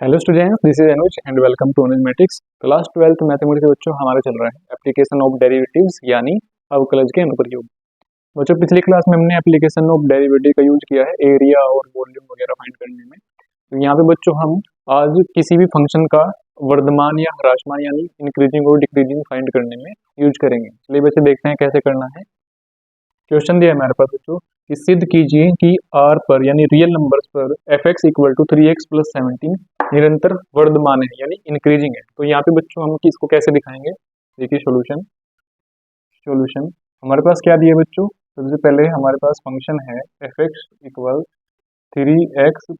Hello students, this is Anuj and welcome to Anuj matrix. Class 12th mathematics बच्चों हमारा चल रहा है एप्लीकेशन ऑफ डेरिवेटिव्स यानी अवकलज के अनुप्रयोग। बच्चों पिछली क्लास में हमने एप्लीकेशन ऑफ डेरिवेटिव का यूज किया है एरिया और वॉल्यूम वगैरह फाइंड करने में। तो यहाँ पे बच्चों हम आज किसी भी फंक्शन का वर्धमान या ह्रासमान यानी इंक्रीजिंग और डिक्रीजिंग फाइंड करने में यूज करेंगे। चलिए बच्चे देखते हैं कैसे करना है। क्वेश्चन दिया है हमारे पास बच्चों कि सिद्ध कीजिए कि r पर यानी रियल नंबर्स पर f(x) इक्वल टू 3x + 17 निरंतर वर्धमान है यानी इंक्रीजिंग है। तो यहाँ पे बच्चों हम इसको कैसे दिखाएंगे, देखिए सॉल्यूशन हमारे पास क्या दिया है बच्चों। सबसे पहले हमारे पास फंक्शन है f(x) इक्वल 3x +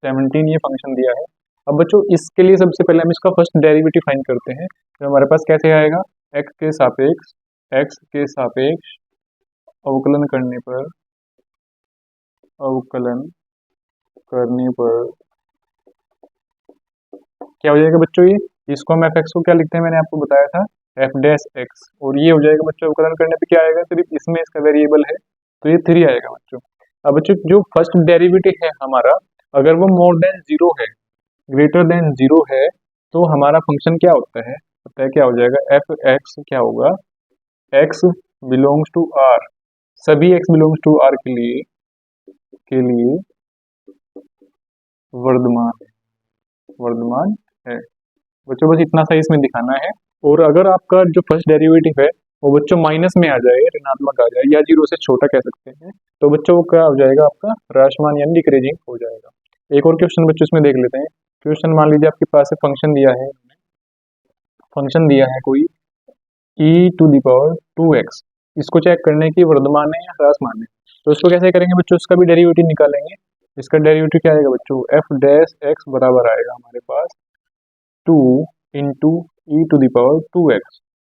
17, ये फंक्शन दिया है। अब बच्चों इसके लिए सबसे पहले हम इसका फर्स्ट डेरिवेटिव फाइंड करते हैं। तो हमारे पास कैसे आएगा, x के सापेक्ष अवकलन करने पर क्या हो जाएगा बच्चों, ये इसको हम f(x) को क्या लिखते हैं, मैंने आपको बताया था f'(x) और ये हो जाएगा बच्चों अवकलन करने पे क्या आएगा, सिर्फ इसमें इसका वेरिएबल है तो ये 3 आएगा बच्चों। अब बच्चों जो फर्स्ट डेरिवेटिव है हमारा, अगर वो मोर देन 0 है, ग्रेटर देन 0 है, तो हमारा फंक्शन क्या होता है, पता है क्या हो जाएगा, f(x) क्या होगा, x बिलोंग्स टू r, सभी x बिलोंग्स टू r के लिए वर्धमान है बच्चों। बस इतना सा इसमें दिखाना है। और अगर आपका जो फर्स्ट डेरिवेटिव है वो बच्चों माइनस में आ जाए, ऋणात्मक आ जाए या 0 से छोटा कह सकते हैं, तो बच्चों वो क्या हो जाएगा, आपका ह्रासमान यानी डिक्रीजिंग हो जाएगा। एक और क्वेश्चन बच्चों इसमें देख लेते हैं। क्वेश्चन मान लीजिए आपके पास फंक्शन दिया है कोई e⁻²x, इसको चेक करने की वर्धमान है या ह्रासमान है। तो इसको कैसे करेंगे बच्चों, इसका भी डेरिवेटिव निकालेंगे। इसका डेरिवेटिव क्या आएगा बच्चों, f'(x) बराबर आएगा हमारे पास 2 इंटू e⁻²x,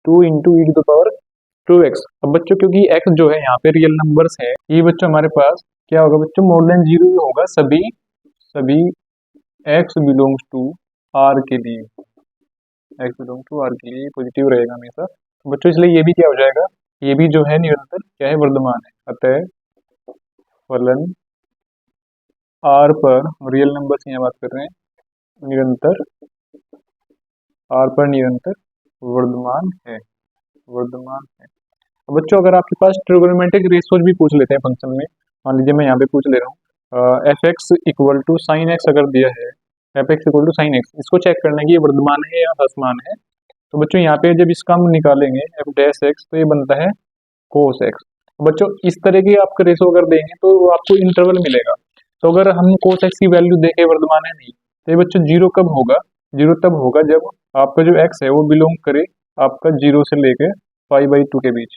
2 इंटू e⁻²x। अब बच्चों क्योंकि x जो है यहाँ पे रियल नंबर्स है, ये बच्चों हमारे पास क्या होगा बच्चों, मोर देन 0 ही होगा सभी x बिलोंग्स टू r के लिए, पॉजिटिव रहेगा हमेशा। तो बच्चों इसलिए ये भी क्या हो जाएगा, ये भी जो है निरंतर क्या है, वर्धमान है। अतः फलन r पर, रियल नंबर्स यहाँ बात कर रहे हैं, निरंतर r पर निरंतर वर्धमान है। अब बच्चों अगर आपके पास ट्रिगोनोमेट्रिक रेशियोज भी पूछ लेते हैं फंक्शन में, मान लीजिए मैं यहाँ पे पूछ ले रहा हूँ f(x) equal to sin x, अगर दिया है f(x) equal to sin x, इसको चेक करना है कि ये वर्धमान है या ह्रासमान है। तो बच्चों यहाँ पे जब इसका हम निकालेंगे f'(x) तो ये बनता है cos x। बच्चों इस तरह की आपका रेशो अगर देंगे तो आपको इंटरवल मिलेगा। तो अगर हम cos x की वैल्यू देखें वर्धमान है नहीं, तो ये बच्चों जीरो कब होगा, जीरो तब होगा जब आपका जो x है वो बिलोंग करे आपका 0 से लेके π/2 के बीच,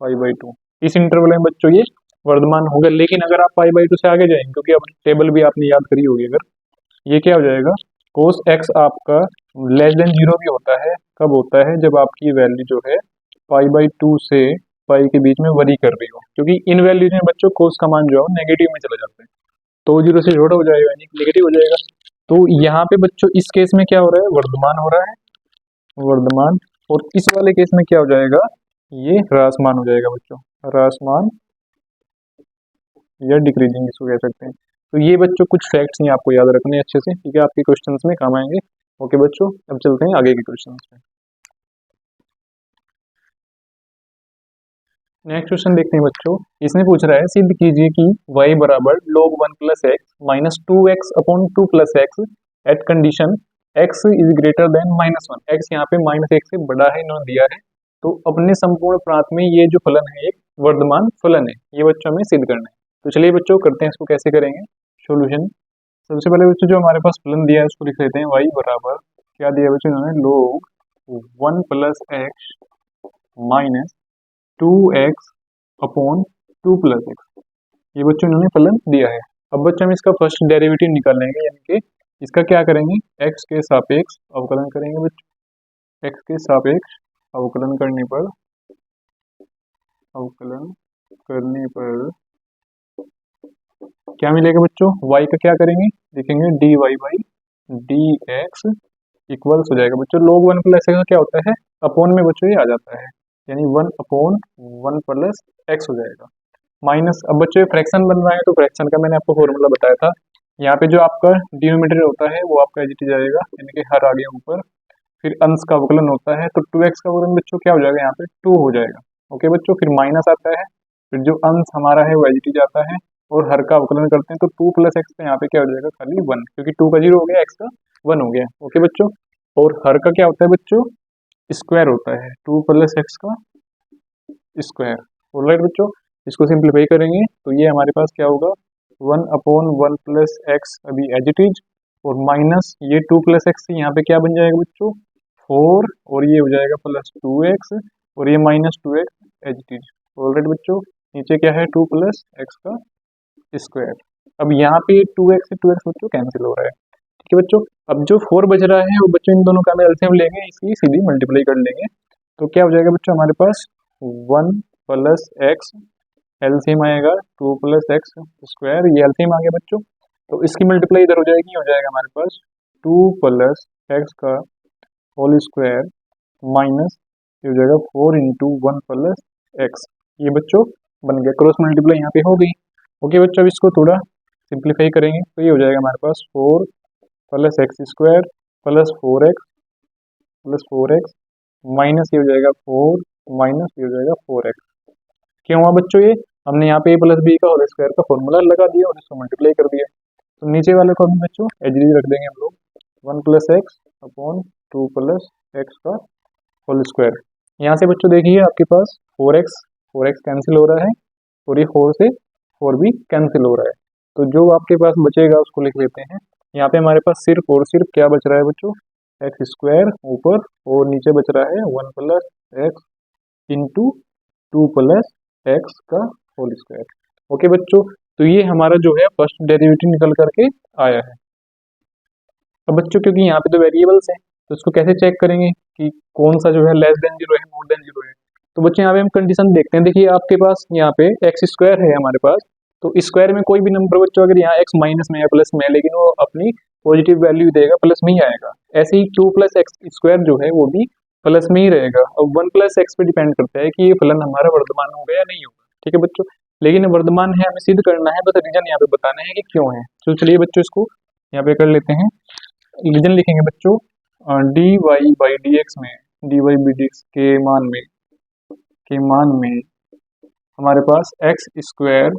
π/2 इस इंटरवल में बच्चों ये वर्धमान होगा। लेकिन अगर आप π/2 से आगे जाएंगे, क्योंकि अब टेबल भी आपने याद करी होगी, अगर ये क्या हो जाएगा, cos x आपका लेस देन 0 भी होता है, कब होता है, जब आपकी वैल्यू जो है π/2 से पाई के बीच में वरी कर रही हो, क्योंकि इन वैल्यूज में बच्चों cos का मान जो है नेगेटिव में चला जाता है, तो 0 से छोटा हो जाएगा यानी नेगेटिव हो जाएगा। तो यहाँ पे बच्चों इस केस में क्या हो रहा है, वर्धमान हो रहा है, वर्धमान। और इस वाले केस में क्या हो जाएगा, ये ह्रासमान हो जाएगा बच्चों, ह्रासमान या डिक्रीजिंग इसको कह सकते हैं। तो ये बच्चों कुछ फैक्ट्स हैं आपको याद रखने अच्छे से, ठीक है, आपके क्वेश्चंस में काम आएंगे। ओके बच्चों, अब चलते हैं आगे के क्वेश्चंस में। नेक्स्ट क्वेश्चन देखते हैं बच्चों। इसमें पूछ रहा है सिद्ध कीजिए कि y बराबर log 1 + x minus 2x upon 2 + x at condition x is greater than -1, x यहाँ पे -1 से बड़ा है, इन्होंने दिया है। तो अपने संपूर्ण प्रांत में ये जो फलन है एक वर्धमान फलन है, ये बच्चों में सिद्ध करना है। तो चलिए बच्चों करते हैं, इसको कैसे करेंगे सॉल्यूशन। सबसे पहले बच्चों जो हमारे पास फलन दिया है उसको लिख लेते हैं, y बराबर क्या दिया बच्चों इन्होंने, log 1 + x minus 2x upon 2 + x, ये बच्चों इन्होंने फलन दिया है। अब बच्चों हम इसका फर्स्ट डेरिवेटिव निकालेंगे, यानी कि इसका क्या करेंगे, x के सापेक्ष अवकलन करेंगे बच्चों, x के सापेक्ष अवकलन करने पर क्या मिलेगा बच्चों, y का क्या करेंगे, देखेंगे dy/dx इक्वल्स हो जाएगा बच्चों, log 1 + x का क्या होता है, अपॉन में बच्चों ये आ जाता है, यानी 1/1 + x हो जाएगा। माइनस, अब बच्चों ये फ्रैक्शन बन रहा है तो फ्रैक्शन का मैंने आपको फॉर्मूला बताया था, यहाँ पे जो आपका डिनोमिनेटर होता है वो आपका एच जाएगा, यानी कि हर आ गया ऊपर। फिर अंश का अवकलन होता है तो 2x का अवकलन बच्चों क्या हो जाएगा, यहाँ पे 2 हो जाएगा। ओके बच्चों, फिर माइनस आता है, फिर जो अंश हमारा है वो एच आता है, और हर का अवकलन करते हैं तो 2 प्लस एक्स, यहाँ पे क्या हो जाएगा, खाली 1, क्योंकि 2 का 0 हो गया, एक्स का 1 हो गया। ओके बच्चों, और हर का क्या होता है बच्चों, स्क्वायर होता है, 2 प्लस एक्स का स्क्वायर। ऑलराइट बच्चों, इसको सिंप्लीफाई करेंगे तो ये हमारे पास क्या होगा, 1/1 प्लस एक्स अभी एज इट इज, और माइनस ये 2 प्लस एक्स यहाँ पे क्या बन जाएगा बच्चों, 4, और ये हो जाएगा प्लस 2x, और ये minus 2x as it is. Alright बच्चों, नीचे क्या है, 2 प्लस एक्स का स्क्वायर। अब यहाँ पे 2x से 2x बच्चों कैंसिल हो रहा है, ठीक है बच्चों। अब जो 4 बच रहा है वो बच्चों इन दोनों का हम एलसीएम लेंगे, इसकी सीधी मल्टीप्लाई कर लेंगे, तो क्या हो जाएगा बच्चों, हमारे पास 1 प्लस एक्स, एलसीएम आएगा 2 प्लस एक्स स्क्वायर, ये एलसीएम आ गया बच्चों। तो इसकी मल्टीप्लाई इधर हो जाएगी, हो जाएगा हमारे पास 2 प्लस एक्स का होल स्क्वायर माइनस ये हो जाएगा 4 इंटू 1 प्लस एक्स। ये बच्चों बन गया, क्रॉस मल्टीप्लाई यहाँ पे हो गई। ओके बच्चों, अब इसको थोड़ा सिंप्लीफाई करेंगे तो ये हो जाएगा हमारे पास 4 plus x square plus 4x minus ये हो जाएगा 4 माइनस ये हो जाएगा 4x। क्यों हुआ बच्चों, ये हमने यहाँ पे a प्लस बी का होल स्क्वायर का फॉर्मूला लगा दिया और इसको मल्टीप्लाई कर दिया, तो नीचे वाले को हम बच्चों एज रख देंगे हम लोग, 1 plus x upon 2 plus x का होल स्क्वायर। यहाँ से बच्चों देखिए आपके पास 4x कैंसिल हो रहा है, और ये 4 से 4 भी कैंसिल हो रहा है, तो जो आपके पास बचेगा उसको लिख लेते हैं। यहाँ पे हमारे पास सिर्फ और सिर्फ क्या बच रहा है बच्चों, एक्स स्क्वायर ऊपर, और नीचे बच रहा है 1 plus x into 2 plus x का होल स्क्वायर। ओके बच्चों, तो ये हमारा जो है फर्स्ट डेरिवेटिव निकल करके आया है। अब बच्चों क्योंकि यहाँ पे तो वेरिएबल्स है, तो इसको कैसे चेक करेंगे कि कौन सा जो है लेस देन जीरो है, मोर देन जीरो है। तो बच्चों यहाँ पे हम कंडीशन देखते हैं, देखिए आपके पास यहाँ पे एक्स स्क्वायर है हमारे पास, तो स्क्वायर में कोई भी नंबर बच्चों अगर यहाँ एक्स माइनस में है प्लस में है, लेकिन वो अपनी पॉजिटिव वैल्यू देगा, प्लस में ही आएगा। ऐसे ही 2 प्लस एक्स स्क्वायर जो है वो भी प्लस में ही रहेगा, और 1 प्लस एक्स पे डिपेंड करता है कि ये फलन हमारा वर्धमान होगा या नहीं होगा, ठीक है बच्चों। लेकिन वर्धमान है, हमें सिद्ध करना है, बस रीजन यहाँ पे बताना है कि क्यों है। तो चलिए बच्चों इसको यहाँ पे कर लेते हैं, रीजन लिखेंगे बच्चों, D Y by D X में, D Y by D X के मान में हमारे पास एक्स स्क्वायर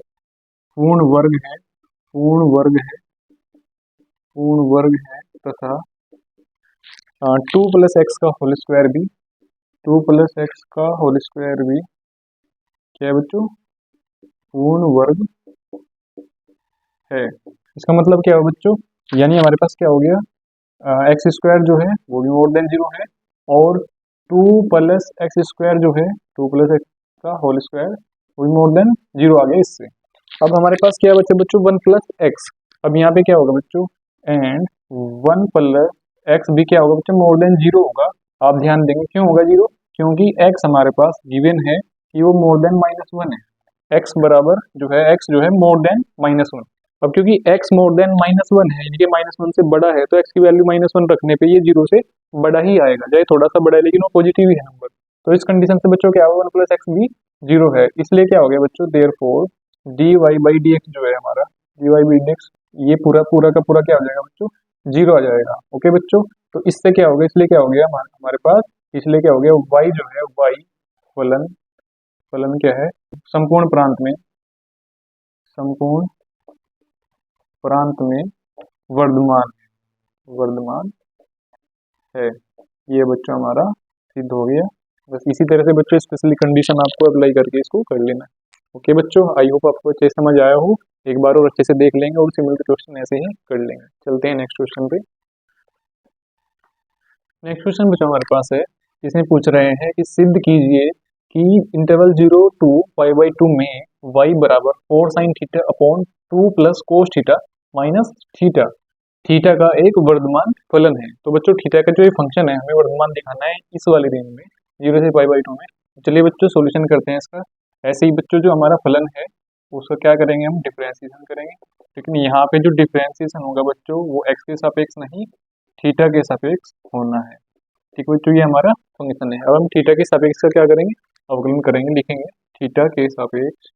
पूर्ण वर्ग है, पूर्ण वर्ग है, पूर्ण वर्ग है, तथा 2 प्लस एक्स का होल स्क्वायर भी, 2 प्लस एक्स का होल स्क्वायर भी क्या है बच्चों, पूर्ण वर्ग है। इसका मतलब क्या है बच्चों, यानी हमारे पास क्या हो गया, एक्स स्क्वायर जो है वो भी मोर देन जीरो है, और 2 प्लस एक्स स्क्वायर जो है 2 प्लस एक्स का होल स्क्वायर वो भी मोर देन जीरो आ गया इससे। अब हमारे पास क्या बचे बच्चों, 1 प्लस एक्स। अब यहाँ पे क्या होगा बच्चों, एंड 1 प्लस एक्स भी क्या होगा बच्चों, मोर देन जीरो होगा। आप ध्यान देंगे क्यों होगा जीरो, क्योंकि एक्स हमारे पास गिवन है कि वो मोर देन -1 है, एक्स बराबर जो है एक्स जो है मोर देन -1। अब क्योंकि x मोर देन -1 है, यानी कि -1 से बड़ा है, तो x की वैल्यू -1 रखने पे ये जीरो से बड़ा ही आएगा, चाहे थोड़ा सा बड़ा है लेकिन वो पॉजिटिव ही है नंबर। तो इस कंडीशन से बच्चों क्या होगा, 1 प्लस एक्स भी जीरो है, इसलिए क्या हो गया बच्चों, therefore D Y by D X जो है हमारा, D Y by D X, ये पूरा पूरा का पूरा क्या हो जाएगा बच्चों, जीरो आ जाएगा। ओके बच्चों, तो इससे क्या हो गया, इसलिए क्या हो गया हमारे पास, इसलिए क्या हो गया, y जो है y फलन, फलन क्या है, संपूर्ण प्रांत में, संपूर्ण प्रांत में वर्धमान, वर्धमान है। ये बच्चों हमारा सिद्ध हो गया। बस इसी तरह से बच्चों स्पेशली कंडीशन आपको अप्लाई करके इसको कर लेना है। ओके बच्चों, आई होप आपको अच्छे से समझ आया हो, एक बार और अच्छे से देख लेंगे और सिमिलर क्वेश्चन ऐसे ही कर लेंगे। चलते हैं नेक्स्ट क्वेश्चन पे। नेक्स्ट क्वेश्चन बच्चों हमारे पास है, इसमें पूछ रहे हैं कि सिद्ध कीजिए कि इंटरवल 0 to π/2 में y बराबर 4 sin theta upon 2 plus cos theta minus theta, theta का एक वर्धमान फलन है। तो बच्चों थीटा का जो ये फंक्शन है हमें वर्धमान दिखाना है इस वाली रेंज में, 0 से π/2 में। चलिए बच्चों सॉल्यूशन करते हैं इसका। ऐसे ही बच्चों जो हमारा फलन है उसका क्या करेंगे, हम डिफरेंशिएशन करेंगे, लेकिन यहाँ पे जो डिफरेंशिएशन होगा बच्चों वो x के सापेक्ष नहीं थीटा के सापेक्ष होना है। ठीक है बच्चों, ये हमारा फंक्शन है। अब हम थीटा के सापेक्ष का क्या करेंगे, अवकलन करेंगे, लिखेंगे थीटा के सापेक्ष,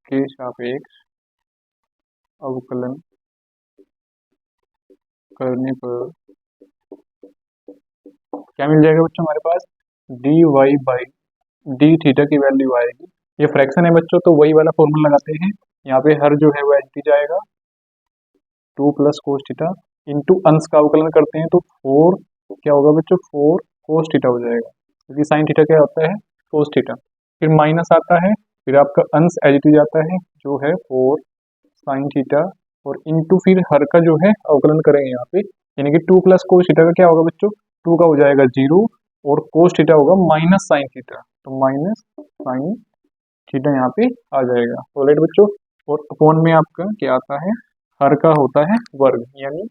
के सापेक्ष अवकलन करने पर क्या मिल जाएगा बच्चों हमारे पास, D Y by D theta की वैल्यू आएगी। ये फ्रैक्शन है बच्चों, तो वही वाला फॉर्मूला लगाते हैं। यहाँ पे हर जो है वो एच डी जाएगा, 2 प्लस कोस थीटा इंटू अंश का अवकलन करते हैं तो 4 क्या होगा बच्चों, 4 कोस थीटा हो जाएगा, क्योंकि साइन थीटा क्या होता है, कोस थीटा। फिर माइनस आता है, फिर आपका अंश एच डी जाता है जो है 4 साइन थीटा, और इंटू फिर हर का जो है अवकलन करेंगे यहाँ पे, यानी कि 2 प्लस कोस थीटा का क्या होगा बच्चों, 2 का हो जाएगा 0, और कोस थीटा होगा माइनस साइन थीटा, तो माइनस साइन थीटा यहाँ पे आ जाएगा। तो राइट बच्चों, और अपॉन में आपका क्या आता है, हर का होता है वर्ग, यानी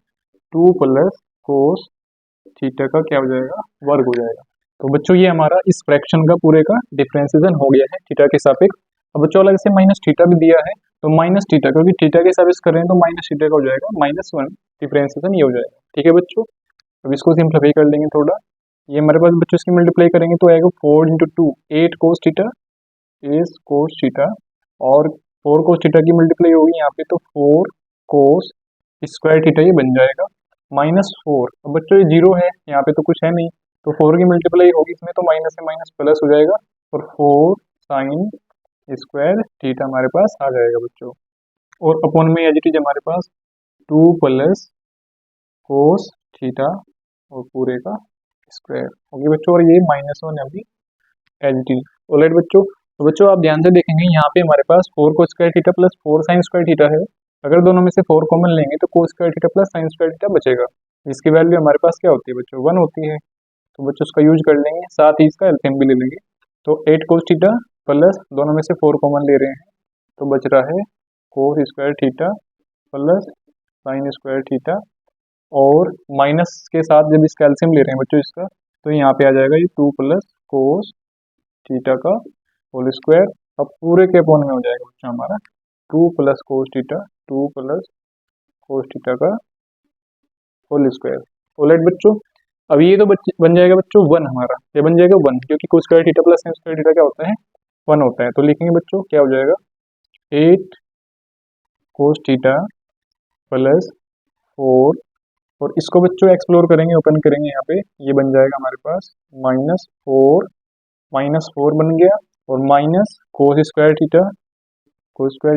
2 प्लस कोस थीटा का क्या हो जाएगा, वर्ग हो जाएगा। तो बच्चों ये हमारा इस फ्रैक्शन का पूरे का डिफरेंशिएशन हो गया है थीटा के सापेक्ष। अब बच्चों अलग से माइनस थीटा भी दिया है, तो माइनस थीटा, क्योंकि थीटा के सापेक्ष कर रहे हैं तो माइनस थीटा का हो जाएगा -1, डिफरेंशिएशन ये हो जाएगा। ठीक है बच्चों, अब इसको सिंप्लीफाई कर लेंगे थोड़ा। ये हमारे पास बच्चों इसकी मल्टीप्लाई करेंगे तो आएगा 4 into 2 8 cos theta, S cos theta, और 4 कोस थीटा की मल्टीप्लाई होगी यहाँ पे तो 4 कोस स्क्वायर थीटा ये बन जाएगा, -4। अब बच्चों ये 0 है, यहाँ पे तो कुछ है नहीं, तो 4 की मल्टीप्लाई होगी इसमें तो माइनस से माइनस प्लस हो जाएगा, और 4 साइन स्क्वायर थीटा हमारे पास आ जाएगा बच्चों। और अपॉन में एज इट इज हमारे पास 2 प्लस कोस थीटा और पूरे का स्क्वायर होगी बच्चों, और ये -1 अभी एज इट इज। ऑलराइट बच्चों, तो बच्चों आप ध्यान से देखेंगे यहाँ पे हमारे पास 4 cos square theta plus 4 sine square theta है। अगर दोनों में से 4 कॉमन लेंगे तो cos square theta plus sine square theta बचेगा, इसकी वैल्यू हमारे पास क्या होती है बच्चों, 1 होती है। तो बच्चों उसका यूज कर लेंगे, साथ ही इसका एलसीएम भी ले लेंगे। तो 8 कोस थीटा प्लस दोनों में से 4 कॉमन ले रहे हैं तो बच रहा है cos square theta plus sine square theta, और माइनस के साथ जब इसका एलसीएम ले रहे हैं बच्चों इसका, तो यहाँ पे आ जाएगा ये 2 प्लस कोस थीटा का होल स्क्वायर। अब पूरे के अपॉन में हो जाएगा बच्चों हमारा 2 plus cos theta, 2 plus cos theta का होल स्क्वायर। ऑलराइट बच्चों, अब ये तो बन जाएगा बच्चों 1 हमारा, ये बन जाएगा 1, क्योंकि cos square theta plus sine square theta क्या होता है, 1 होता है। तो लिखेंगे बच्चों क्या हो जाएगा, 8 कोस थीटा प्लस 4, और इसको बच्चों एक्सप्लोर करेंगे, ओपन करेंगे यहाँ पे, ये बन जाएगा हमारे पास -4 बन गया, और माइनस कोस स्क्वायर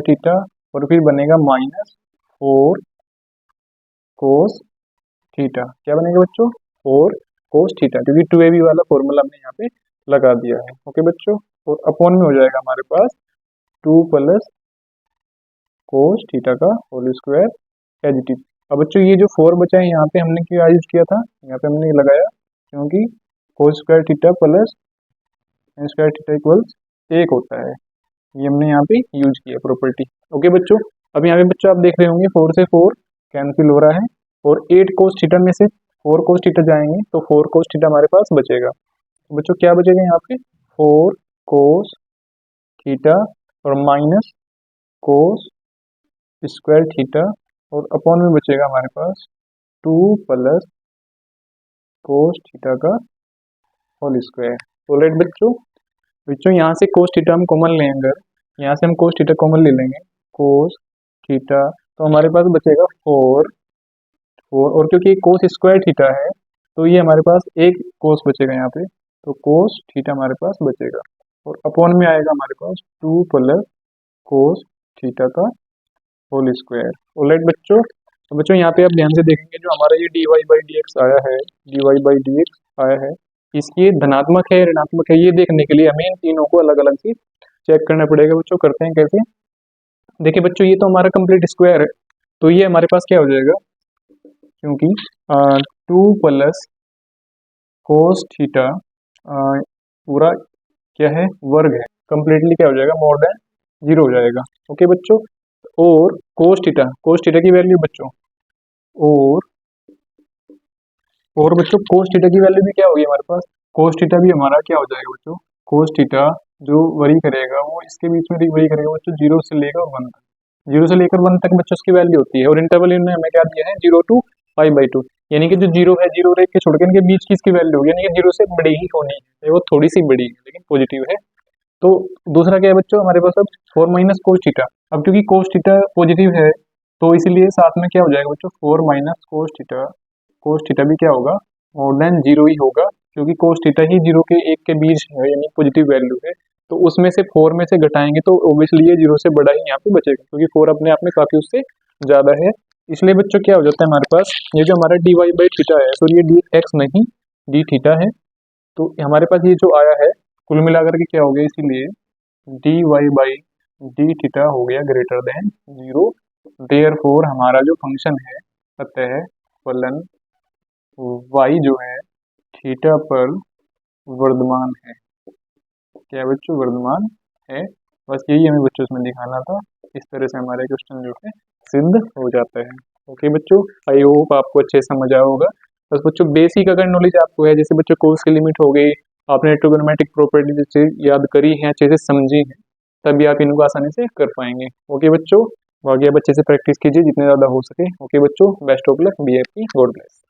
थीटा, और फिर बनेगा -4 कोस थीटा, क्या बनेगा बच्चों, 4 कोस थीटा, क्योंकि 2ab वाला फॉर्मूला हमने यहाँ पे लगा दिया है। ओके बच्चों, और अपॉन में हो जाएगा हमारे पास 2 प्लस कोस थीटा का whole square as it is. अब बच्चों ये जो 4 बचा है यहाँ पे हमने क्या यूज किया था, यहाँ पे हमने लगाया क्योंकि cos square theta plus sine square theta equals 1 होता है, ये हमने यहाँ पे यूज किया प्रॉपर्टी। ओके बच्चों, अब यहाँ पे बच्चों आप देख रहे होंगे 4 से 4 कैंसिल हो रहा है, और 8 कोस थीटा में से 4 कोस थीटा जाएंगे तो 4 कोस थीटा हमारे पास बचेगा। तो बच्चों क्या बचेगा यहाँ पे, 4 कोस थीटा और माइनस कोस स्क्वायर थीटा, और अपॉन में बचेगा हमारे पास 2 प्लस कोस थीटा का होल स्क्वायर। तो राइट बच्चों, यहाँ से कोस थीटा हम कॉमन लेंगे, यहाँ से हम कोस थीटा कॉमन ले लेंगे, कोस थीटा, तो हमारे पास बचेगा 4, और क्योंकि कोस स्क्वायर थीटा है तो ये हमारे पास एक कोस बचेगा यहाँ पे, तो कोस थीटा हमारे पास बचेगा, और अपॉन में आएगा हमारे पास 2 प्लस कोस थीटा का होल स्क्वायर। ऑलराइट बच्चों, तो बच्चों यहाँ पे आप ध्यान से देखेंगे जो हमारा ये dy बाई dx आया है, dy बाई dx आया है, इसकी धनात्मक है ऋणात्मक है, ये देखने के लिए हमें इन तीनों को अलग अलग से चेक करना पड़ेगा बच्चों। करते हैं कैसे, देखिए बच्चों ये तो हमारा कंप्लीट स्क्वायर है, तो ये हमारे पास क्या हो जाएगा, क्योंकि 2 प्लस कोस थीटा पूरा क्या है, वर्ग है, कंप्लीटली क्या हो जाएगा, मोर देन 0 हो जाएगा। ओके बच्चों, और कोस थीटा की वैल्यू बच्चों, और बच्चों कोस थीटा की वैल्यू भी क्या होगी हमारे पास, कोस थीटा भी हमारा क्या हो जाएगा बच्चों, कोस थीटा जो वरी करेगा वो इसके बीच में वरी करेगा बच्चों 0 से लेकर 1 तक, 0 से लेकर 1 तक बच्चों उसकी वैल्यू होती है, और इंटरवल इन्होंने हमें क्या दिया है 0 to π/2, यानी कि जो 0 है 0 रेख के छोड़ के इनके बीच की इसकी वैल्यू होगी, यानी कि 0 से बड़ी ही होनी है, वो थोड़ी सी बड़ी है लेकिन पॉजिटिव है। तो दूसरा क्या है बच्चों हमारे पास अब 4 माइनस कोस थीटा, अब क्योंकि कोस थीटा पॉजिटिव है तो इसीलिए साथ में क्या हो जाएगा बच्चों, 4 माइनस कोस थीटा भी क्या होगा, मोर देन जीरो ही होगा, क्योंकि कोस थीटा ही जीरो के एक के बीच है, यानी पॉजिटिव वैल्यू है। तो उसमें से 4 में से घटाएंगे तो ऑब्वियसली ये जीरो से बड़ा ही यहाँ पे बचेगा, क्योंकि 4 अपने आप में काफी उससे ज्यादा है। इसलिए बच्चों क्या हो जाता है हमारे पास, ये जो हमारा डी वाई बाई थीटा है, सॉरी ये डी एक्स नहीं डी थीटा है, तो हमारे पास ये जो आया है कुल मिलाकर के क्या हो गया, इसीलिए D Y by D theta हो गया greater than zero. Therefore हमारा जो फंक्शन है अतः फलन वाई जो है थीटा पर वर्धमान है। क्या है बच्चों, वर्धमान है। बस यही हमें बच्चों इसमें दिखाना था। इस तरह से हमारे क्वेश्चन जो है सिद्ध हो जाता है। ओके बच्चों, आई होप आपको अच्छे से समझ आया होगा। बस बच्चों बेसिक अगर नॉलेज आपको है, जैसे बच्चों कोस की लिमिट हो गई, आपने ट्रिगोनोमेट्रिक प्रॉपर्टी से याद करी है, अच्छे से समझी है, तभी आप इनको आसानी से कर पाएंगे। ओके बच्चों, बाकी आप अच्छे से प्रैक्टिस कीजिए जितने ज़्यादा हो सके। ओके बच्चों, best of luck, be happy, God bless.